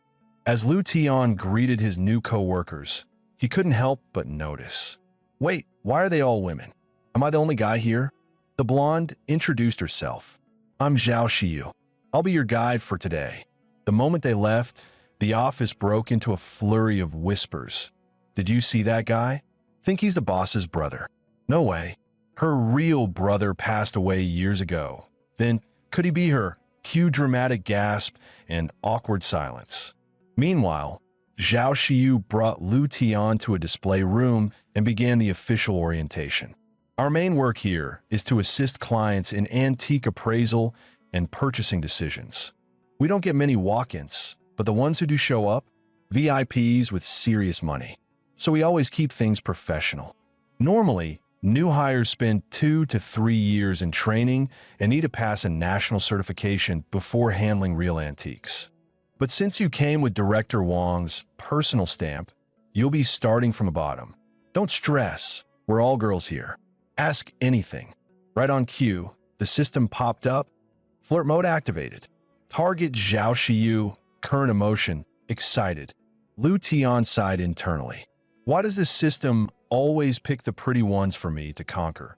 As Lu Tian greeted his new co-workers, he couldn't help but notice. Wait, why are they all women? Am I the only guy here? The blonde introduced herself. I'm Zhao Xiyu. I'll be your guide for today. The moment they left, the office broke into a flurry of whispers. Did you see that guy? Think he's the boss's brother. No way. Her real brother passed away years ago. Then, could he be her? Cue dramatic gasp and awkward silence. Meanwhile, Zhao Xiyu brought Lu Tian to a display room and began the official orientation. Our main work here is to assist clients in antique appraisal and purchasing decisions. We don't get many walk-ins, but the ones who do show up, VIPs with serious money. So we always keep things professional. Normally, new hires spend 2 to 3 years in training and need to pass a national certification before handling real antiques. But since you came with Director Wong's personal stamp, you'll be starting from the bottom. Don't stress. We're all girls here. Ask anything. Right on cue, the system popped up. Flirt mode activated. Target Zhao Shiyu, current emotion, excited. Lu Tian sighed internally. Why does this system always pick the pretty ones for me to conquer?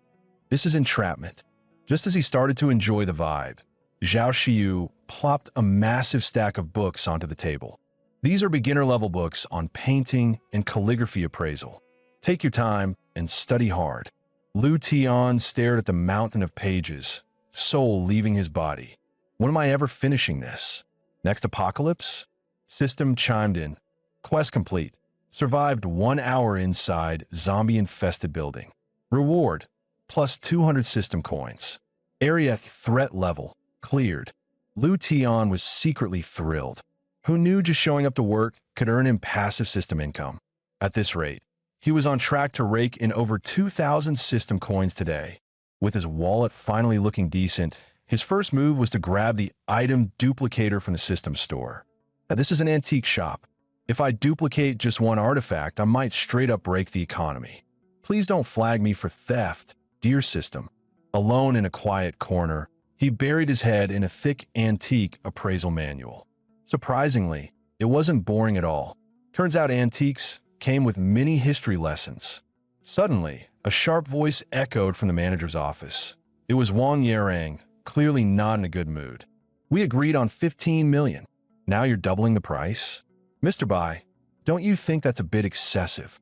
This is entrapment. Just as he started to enjoy the vibe, Zhao Shiyu plopped a massive stack of books onto the table. These are beginner-level books on painting and calligraphy appraisal. Take your time and study hard. Lu Tian stared at the mountain of pages, soul leaving his body. When am I ever finishing this? Next apocalypse? System chimed in. Quest complete. Survived 1 hour inside zombie-infested building. Reward, plus 200 system coins. Area threat level, cleared. Lu Tian was secretly thrilled. Who knew just showing up to work could earn him passive system income? At this rate, he was on track to rake in over 2,000 system coins today. With his wallet finally looking decent, his first move was to grab the item duplicator from the system store. Now, this is an antique shop. If I duplicate just one artifact, I might straight up break the economy. Please don't flag me for theft, dear system. Alone in a quiet corner, he buried his head in a thick antique appraisal manual. Surprisingly, it wasn't boring at all. Turns out antiques came with many history lessons. Suddenly, a sharp voice echoed from the manager's office. It was Wang Yarang, clearly not in a good mood. We agreed on 15 million. Now you're doubling the price? Mr. Bai, don't you think that's a bit excessive?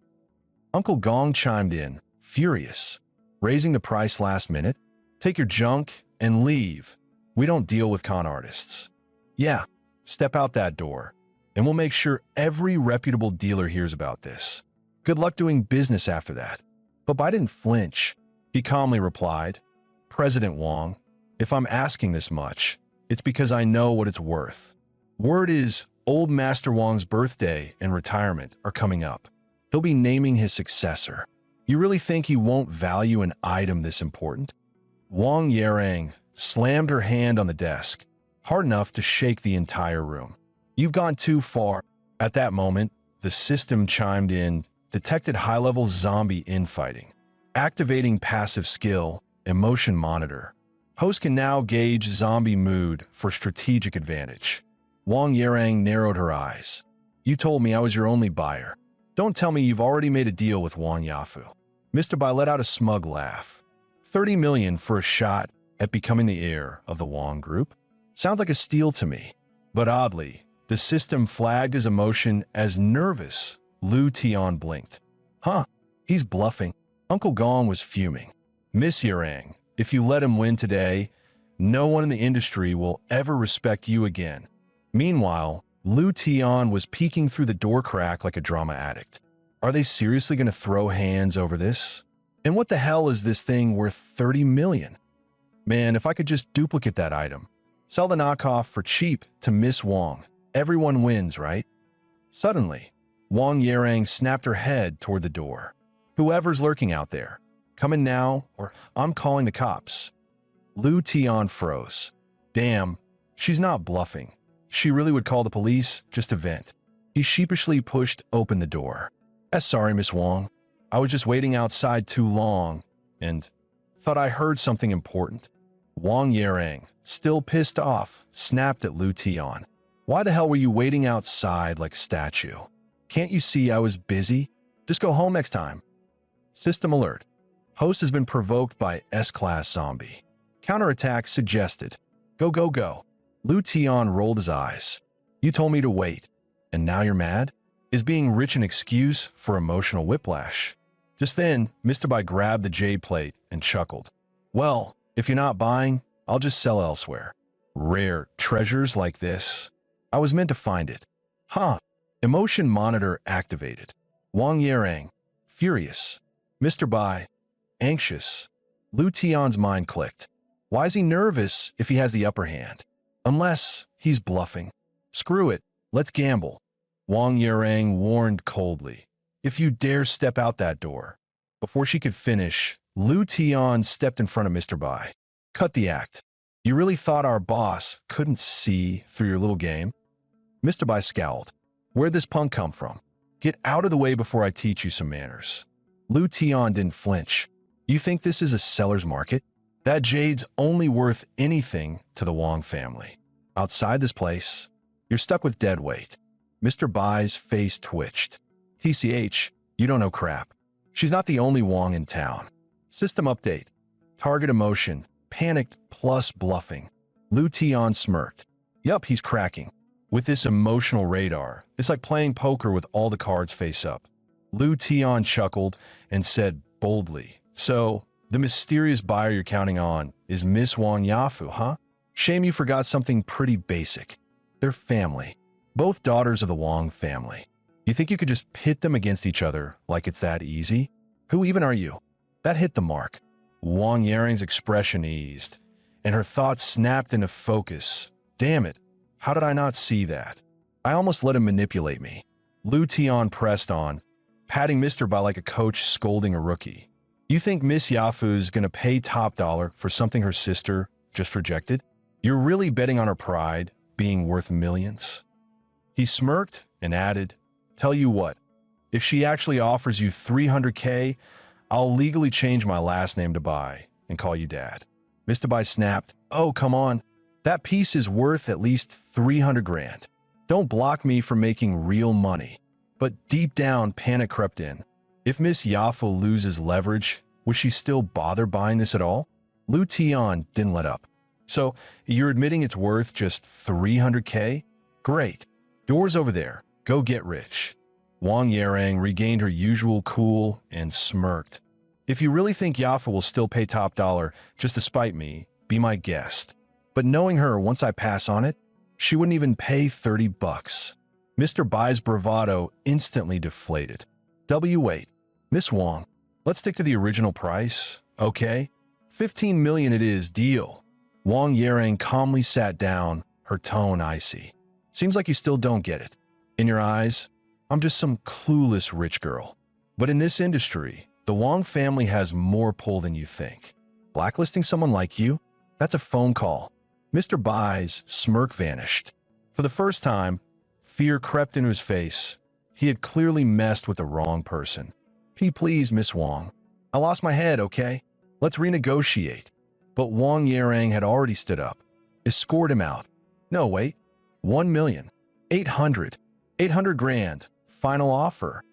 Uncle Gong chimed in, furious. Raising the price last minute? Take your junk and leave. We don't deal with con artists. Yeah, step out that door, and we'll make sure every reputable dealer hears about this. Good luck doing business after that. But Bai didn't flinch. He calmly replied, President Wong, if I'm asking this much, it's because I know what it's worth. Word is, old Master Wong's birthday and retirement are coming up. He'll be naming his successor. You really think he won't value an item this important? Wang Yarang slammed her hand on the desk, hard enough to shake the entire room. You've gone too far. At that moment, the system chimed in, detected high-level zombie infighting. Activating passive skill, emotion monitor. Host can now gauge zombie mood for strategic advantage. Wang Yarang narrowed her eyes. You told me I was your only buyer. Don't tell me you've already made a deal with Wang Yafu. Mr. Bai let out a smug laugh. 30 million for a shot at becoming the heir of the Wang Group? Sounds like a steal to me. But oddly, the system flagged his emotion as nervous. Lu Tian blinked. Huh, he's bluffing. Uncle Gong was fuming. Miss Yarang, if you let him win today, no one in the industry will ever respect you again. Meanwhile, Lu Tian was peeking through the door crack like a drama addict. Are they seriously going to throw hands over this? And what the hell is this thing worth 30 million? Man, if I could just duplicate that item. Sell the knockoff for cheap to Miss Wong. Everyone wins, right? Suddenly, Wang Yarang snapped her head toward the door. Whoever's lurking out there, come in now or I'm calling the cops. Lu Tian froze. Damn, she's not bluffing. She really would call the police just to vent. He sheepishly pushed open the door. Sorry, Miss Wong. I was just waiting outside too long and thought I heard something important. Wang Yarang, still pissed off, snapped at Lu Tian. Why the hell were you waiting outside like a statue? Can't you see I was busy? Just go home next time. System alert. Host has been provoked by S-class zombie. Counterattack suggested. Go, go, go. Lu Tian rolled his eyes. You told me to wait, and now you're mad? Is being rich an excuse for emotional whiplash? Just then, Mr. Bai grabbed the jade plate and chuckled. Well, if you're not buying, I'll just sell elsewhere. Rare treasures like this. I was meant to find it. Huh. Emotion monitor activated. Wang Yarang, furious. Mr. Bai, anxious. Lu Tian's mind clicked. Why is he nervous if he has the upper hand? Unless he's bluffing. Screw it, let's gamble. Wang Yarang warned coldly. If you dare step out that door. Before she could finish, Lu Tian stepped in front of Mr. Bai. Cut the act. You really thought our boss couldn't see through your little game? Mr. Bai scowled. Where'd this punk come from? Get out of the way before I teach you some manners. Lu Tian didn't flinch. You think this is a seller's market? That jade's only worth anything to the Wang family. Outside this place, you're stuck with dead weight. Mr. Bai's face twitched. TCH, you don't know crap. She's not the only Wang in town. System update. Target emotion. Panicked plus bluffing. Lu Tian smirked. Yup, he's cracking. With this emotional radar, it's like playing poker with all the cards face up. Lu Tian chuckled and said boldly, So, the mysterious buyer you're counting on is Miss Wang Yafu, huh? Shame you forgot something pretty basic. They're family. Both daughters of the Wang family. You think you could just pit them against each other like it's that easy? Who even are you? That hit the mark. Wang Yaring's expression eased, and her thoughts snapped into focus. Damn it, how did I not see that? I almost let him manipulate me. Lu Tian pressed on, patting Mr. Bai like a coach scolding a rookie. You think Miss Yafu's gonna pay top dollar for something her sister just rejected? You're really betting on her pride being worth millions? He smirked and added, Tell you what, if she actually offers you 300K, I'll legally change my last name to Bai and call you Dad. Mr. Bai snapped, Oh, come on. That piece is worth at least 300 grand. Don't block me from making real money. But deep down, panic crept in. If Miss Yafu loses leverage, would she still bother buying this at all? Lu Tian didn't let up. So, you're admitting it's worth just 300K? Great. Doors over there. Go get rich. Wang Yarang regained her usual cool and smirked. If you really think Yafu will still pay top dollar just to spite me, be my guest. But knowing her once I pass on it, she wouldn't even pay 30 bucks. Mr. Bai's bravado instantly deflated. Wait, Miss Wang, let's stick to the original price, okay? 15 million it is, deal. Wang Yarang calmly sat down, her tone icy. Seems like you still don't get it. In your eyes, I'm just some clueless rich girl. But in this industry, the Wang family has more pull than you think. Blacklisting someone like you? That's a phone call. Mr. Bai's smirk vanished. For the first time, fear crept into his face. He had clearly messed with the wrong person. Please, Miss Wang. I lost my head, okay? Let's renegotiate. But Wang Yarang had already stood up. Escort him out. No, wait. 1 million. 800. 800 grand. Final offer.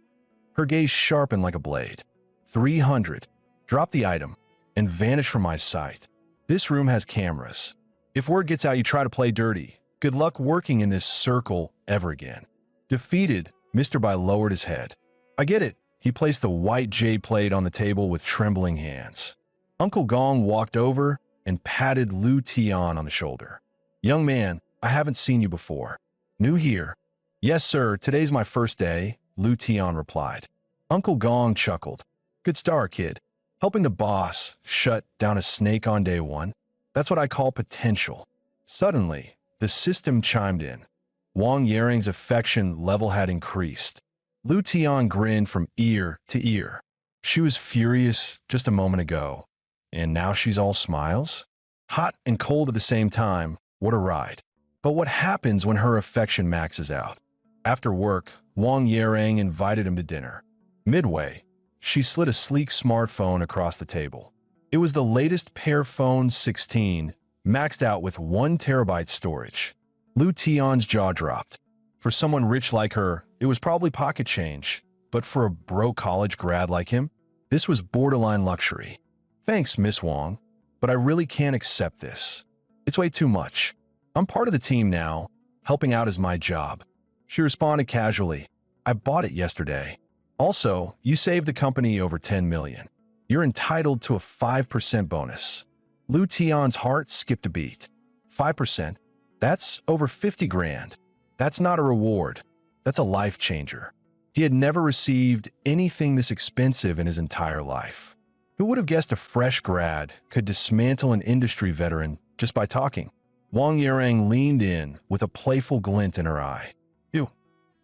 Her gaze sharpened like a blade. 300. Drop the item and vanish from my sight. This room has cameras. If word gets out you try to play dirty, good luck working in this circle ever again. Defeated, Mr. Bai lowered his head. I get it. He placed the white jade plate on the table with trembling hands. Uncle Gong walked over and patted Lu Tian on the shoulder. Young man, I haven't seen you before. New here? Yes, sir. Today's my first day, Lu Tian replied. Uncle Gong chuckled. Good start, kid. Helping the boss shut down a snake on day one. That's what I call potential. Suddenly, the system chimed in. Wang Yarang's affection level had increased. Lu Tian grinned from ear to ear. She was furious just a moment ago, and now she's all smiles? Hot and cold at the same time, what a ride. But what happens when her affection maxes out? After work, Wang Yarang invited him to dinner. Midway, she slid a sleek smartphone across the table. It was the latest Pearphone 16, maxed out with 1 terabyte storage. Lu Tian's jaw dropped. For someone rich like her, it was probably pocket change, but for a broke college grad like him, this was borderline luxury. Thanks, Miss Wang, but I really can't accept this. It's way too much. I'm part of the team now. Helping out is my job. She responded casually. I bought it yesterday. Also, you saved the company over 10 million. You're entitled to a 5% bonus. Lu Tian's heart skipped a beat. 5%? That's over 50 grand. That's not a reward. That's a life changer. He had never received anything this expensive in his entire life. Who would have guessed a fresh grad could dismantle an industry veteran just by talking? Wang Yarang leaned in with a playful glint in her eye. You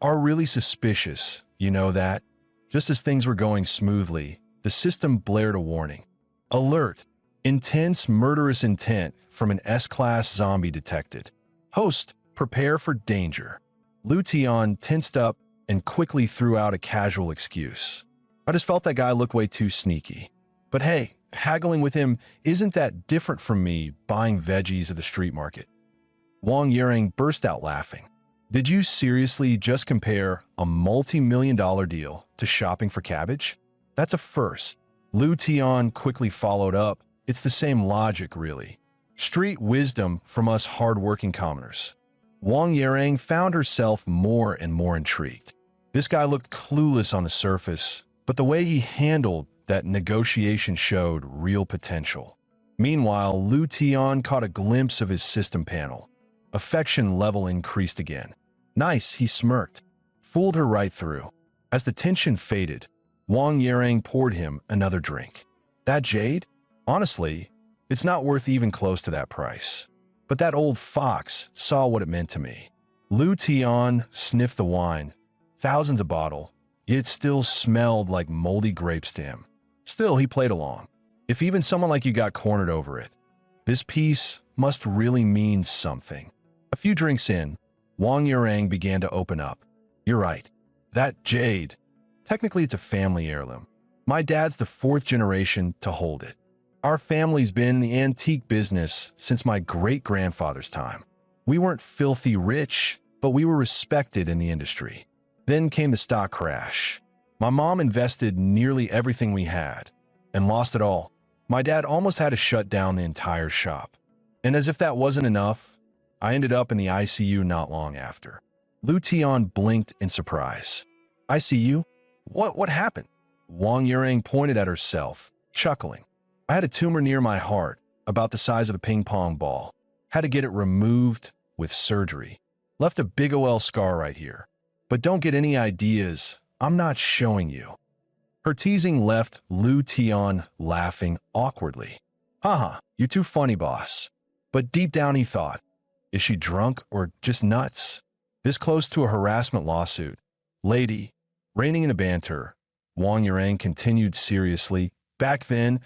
are really suspicious, you know that? Just as things were going smoothly, the system blared a warning. Alert! Intense murderous intent from an S-class zombie detected. Host, prepare for danger. Lu Tian tensed up and quickly threw out a casual excuse. I just felt that guy looked way too sneaky. But hey, haggling with him isn't that different from me buying veggies at the street market. Wang Yireng burst out laughing. Did you seriously just compare a multi-million-dollar deal to shopping for cabbage? That's a first. Lu Tian quickly followed up. It's the same logic, really. Street wisdom from us hard-working commoners. Wang Yireng found herself more and more intrigued. This guy looked clueless on the surface, but the way he handled that negotiation showed real potential. Meanwhile, Lu Tian caught a glimpse of his system panel. Affection level increased again. Nice, he smirked. Fooled her right through. As the tension faded, Wang Yireng poured him another drink. That jade? Honestly, it's not worth even close to that price. But that old fox saw what it meant to me. Lu Tian sniffed the wine. Thousands a bottle. It still smelled like moldy grapes to him. Still, he played along. If even someone like you got cornered over it, this piece must really mean something. A few drinks in, Wang Yireng began to open up. You're right. That jade. Technically, it's a family heirloom. My dad's the fourth generation to hold it. Our family's been in the antique business since my great-grandfather's time. We weren't filthy rich, but we were respected in the industry. Then came the stock crash. My mom invested nearly everything we had and lost it all. My dad almost had to shut down the entire shop. And as if that wasn't enough, I ended up in the ICU not long after. Lu Tian blinked in surprise. ICU? What happened? Wang Yireng pointed at herself, chuckling. I had a tumor near my heart, about the size of a ping pong ball. Had to get it removed with surgery. Left a big OL scar right here. But don't get any ideas. I'm not showing you. Her teasing left Lu Tian laughing awkwardly. Haha, you're too funny, boss. But deep down he thought, is she drunk or just nuts? This close to a harassment lawsuit. Lady, reining in a banter, Wang Yireng continued seriously. Back then,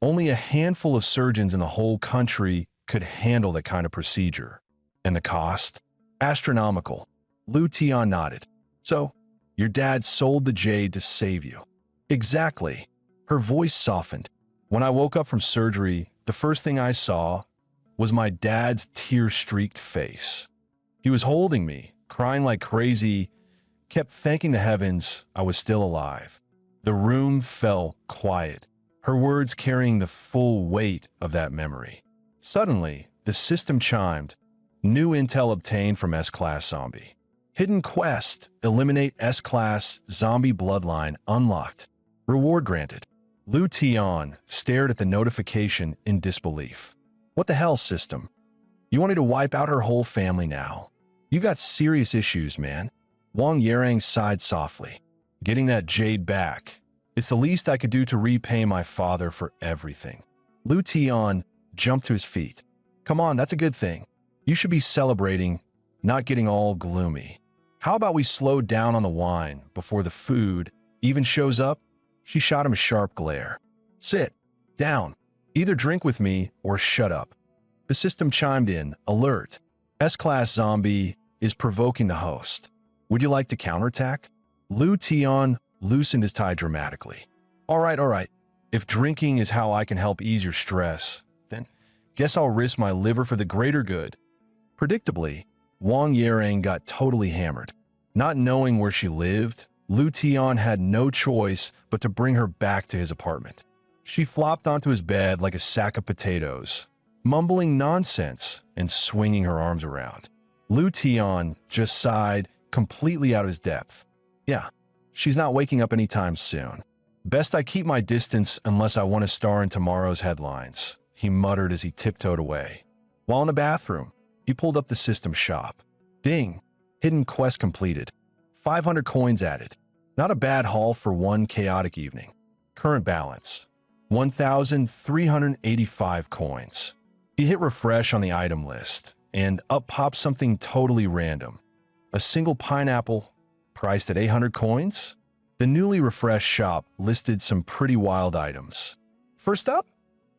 only a handful of surgeons in the whole country could handle that kind of procedure. And the cost? Astronomical. Lu Tian nodded. So, your dad sold the jade to save you. Exactly. Her voice softened. When I woke up from surgery, the first thing I saw was my dad's tear-streaked face. He was holding me, crying like crazy, kept thanking the heavens I was still alive. The room fell quiet, her words carrying the full weight of that memory. Suddenly, the system chimed. New intel obtained from S-Class Zombie. Hidden quest, eliminate S-Class Zombie bloodline unlocked. Reward granted. Lu Tian stared at the notification in disbelief. What the hell, system? You wanted to wipe out her whole family now. You got serious issues, man. Wang Yireng sighed softly. Getting that jade back. It's the least I could do to repay my father for everything. Lu Tian jumped to his feet. Come on, that's a good thing. You should be celebrating, not getting all gloomy. How about we slow down on the wine before the food even shows up? She shot him a sharp glare. Sit. Down. Either drink with me or shut up. The system chimed in, alert. S-Class Zombie is provoking the host. Would you like to counterattack? Lu Tian loosened his tie dramatically. All right. If drinking is how I can help ease your stress, then guess I'll risk my liver for the greater good. Predictably, Wang Yireng got totally hammered. Not knowing where she lived, Lu Tian had no choice but to bring her back to his apartment. She flopped onto his bed like a sack of potatoes, mumbling nonsense and swinging her arms around. Lu Tian just sighed, completely out of his depth. Yeah, she's not waking up anytime soon. Best I keep my distance unless I want to star in tomorrow's headlines, he muttered as he tiptoed away. While in the bathroom, he pulled up the system shop. Ding! Hidden quest completed. 500 coins added. Not a bad haul for one chaotic evening. Current balance. 1,385 coins. He hit refresh on the item list, and up popped something totally random. A single pineapple, priced at 800 coins? The newly refreshed shop listed some pretty wild items. First up,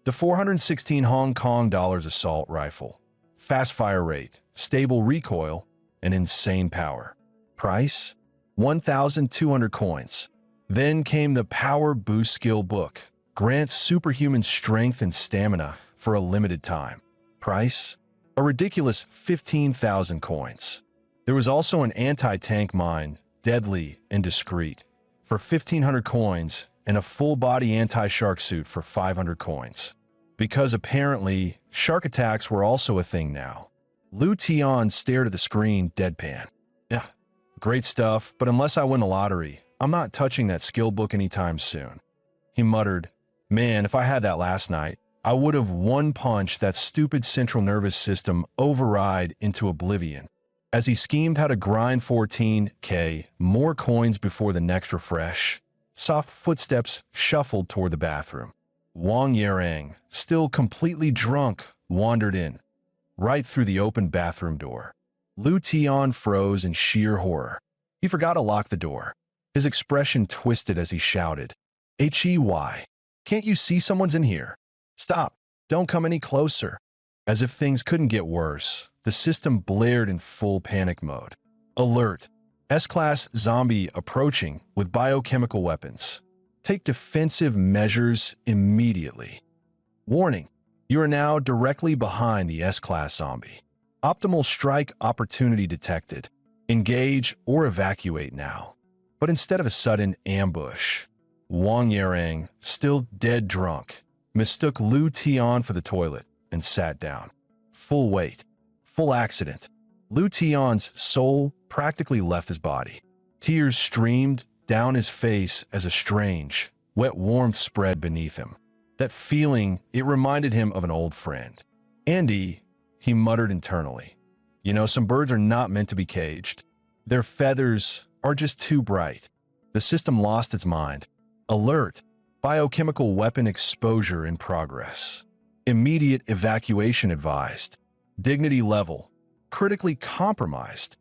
the 416 Hong Kong dollars assault rifle. Fast fire rate, stable recoil, and insane power. Price? 1,200 coins. Then came the Power Boost Skill Book. Grants superhuman strength and stamina for a limited time. Price? A ridiculous 15,000 coins. There was also an anti-tank mine, deadly and discreet, for 1,500 coins, and a full-body anti-shark suit for 500 coins. Because apparently, shark attacks were also a thing now. Lu Tian stared at the screen, deadpan. Yeah, great stuff, but unless I win the lottery, I'm not touching that skill book anytime soon. He muttered, man, if I had that last night, I would have one-punched that stupid central nervous system override into oblivion. As he schemed how to grind 14K more coins before the next refresh, soft footsteps shuffled toward the bathroom. Wang Yarang, still completely drunk, wandered in, right through the open bathroom door. Lu Tian froze in sheer horror. He forgot to lock the door. His expression twisted as he shouted, "Hey, can't you see someone's in here? Stop, don't come any closer." As if things couldn't get worse, the system blared in full panic mode. Alert! S-Class zombie approaching with biochemical weapons. Take defensive measures immediately. Warning, you are now directly behind the S-Class zombie. Optimal strike opportunity detected. Engage or evacuate now. But instead of a sudden ambush, Wang Yarang, still dead drunk, mistook Lu Tian for the toilet and sat down. Full weight, full accident. Lu Tian's soul practically left his body. Tears streamed down his face as a strange, wet warmth spread beneath him. That feeling, it reminded him of an old friend. Andy, he muttered internally. You know, some birds are not meant to be caged. Their feathers are just too bright. The system lost its mind. Alert! Biochemical weapon exposure in progress. Immediate evacuation advised. Dignity level. Critically compromised.